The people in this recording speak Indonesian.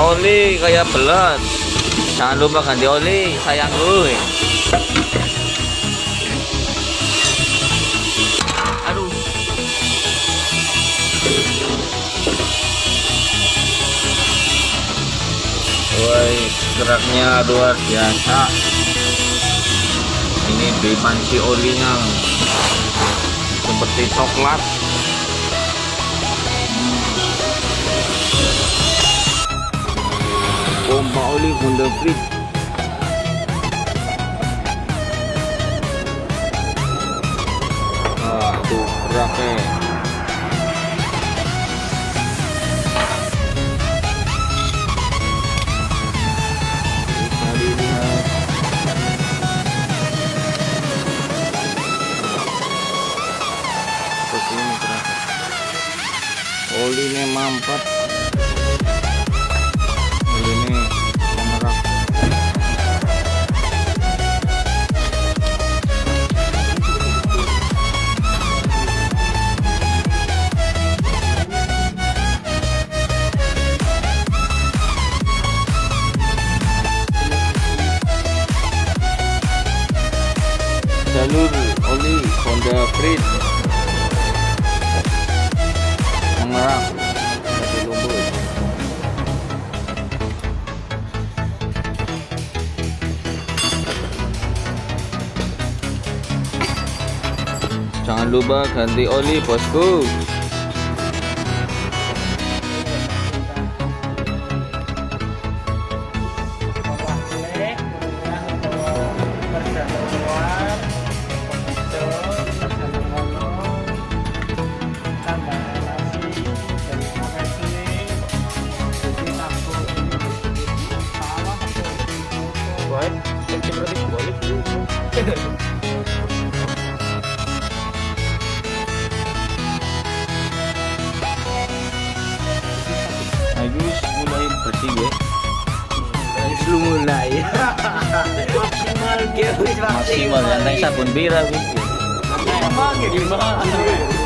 Oli kayak belet. Jangan lupa ganti oli, sayang gue. Aduh. Woi, geraknya luar biasa. Ini dipanci olinya seperti coklat. Pompa oli Honda Freed. Nah, tuh geraknya. Bisa dilihat. Terus ini geraknya. Olinya mampet. Ini pengerak. Jalur oli Honda Freed pengerak seperti lumpur. Jangan lupa ganti oli, bosku. Agus mulai bersih ya. Belum mulai. Maksimal Maksimal yang sabun bira wis. Gimana?